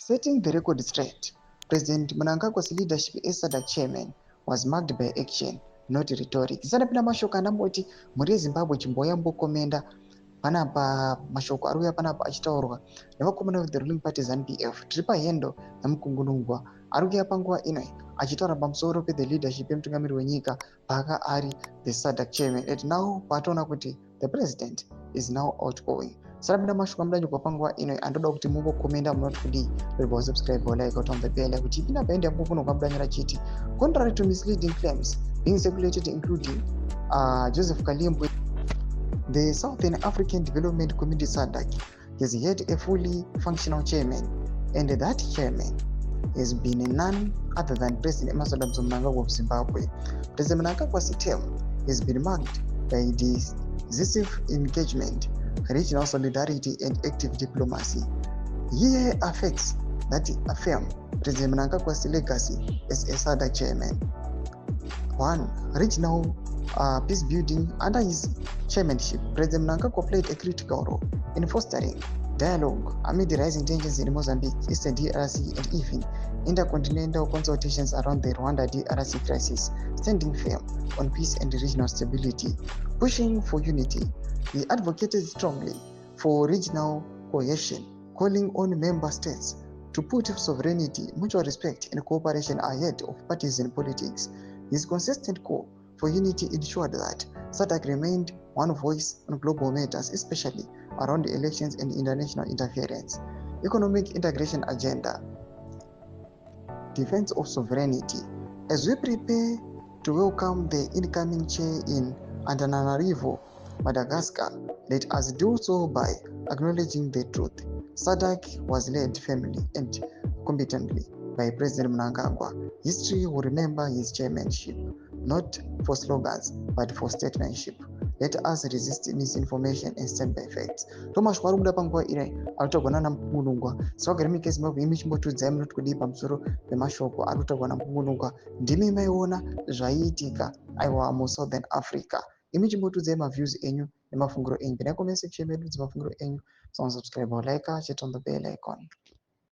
Setting the record straight, President Mnangagwa's leadership as SADC chairman was marked by action, not rhetoric. Zisanapinda mashoko andamboti muri yeZimbabwe chimboyambokomenda panapa mashoko ari uya panapa achitaurwa nevakomana the ruling party ZANU-PF tiri pahendo namukungunugwa ari kuuya panguva ino achitaura pamusoro pe the leadership yemutungamiri wenyika paaka ari the SADC chairman, and now patoona kuti the president is now outgoing. Sarapinda mashoko amudanyirwa panguva ino andoda kuti mungokomenda munoti kudii reba subscribe like on the bell kuti ipinda paende mukuno kwamudanyira chiti contrary to misleading claims being circulated including Joseph Kalimbwe. The Southern African Development Community SADC has had a fully functional chairman, and that chairman has been none other than President Emmerson Mnangagwa of Zimbabwe. President Mnangagwa's term has been marked by decisive engagement, regional solidarity, and active diplomacy. Here are facts that affirm President Mnangagwa's legacy as a SADC chairman. 1. Regional peace building. Under his chairmanship, President Mnangagwa played a critical role in fostering dialogue amid the rising tensions in Mozambique, Eastern DRC, and even intercontinental consultations around the Rwanda DRC crisis, standing firm on peace and regional stability. Pushing for unity, he advocated strongly for regional cohesion, calling on member states to put sovereignty, mutual respect, and cooperation ahead of partisan politics. His consistent call for unity ensured that SADC remained one voice on global matters, especially around elections and international interference. Economic integration agenda, defense of sovereignty. As we prepare to welcome the incoming chair in Antananarivo, Madagascar, let us do so by acknowledging the truth. SADC was led firmly and competently by President Mnangagwa. History will remember his chairmanship, not for slogans, but for statesmanship. Let us resist misinformation and stand by facts. Thomas Warumda Pangwa Ire, Altogonana Munungwa, Swagarmikes Mavi Michmotu Zemnut Kudipa Msuru, the Mashoko, Alutagwana Mununga, Dimi Mayona, Jaitika, Iwa Southern Africa. Imichimotu Zema views enyu, the Mafungro in the comment section, Mafungro enyu, so subscribe or like, chat on the bell icon.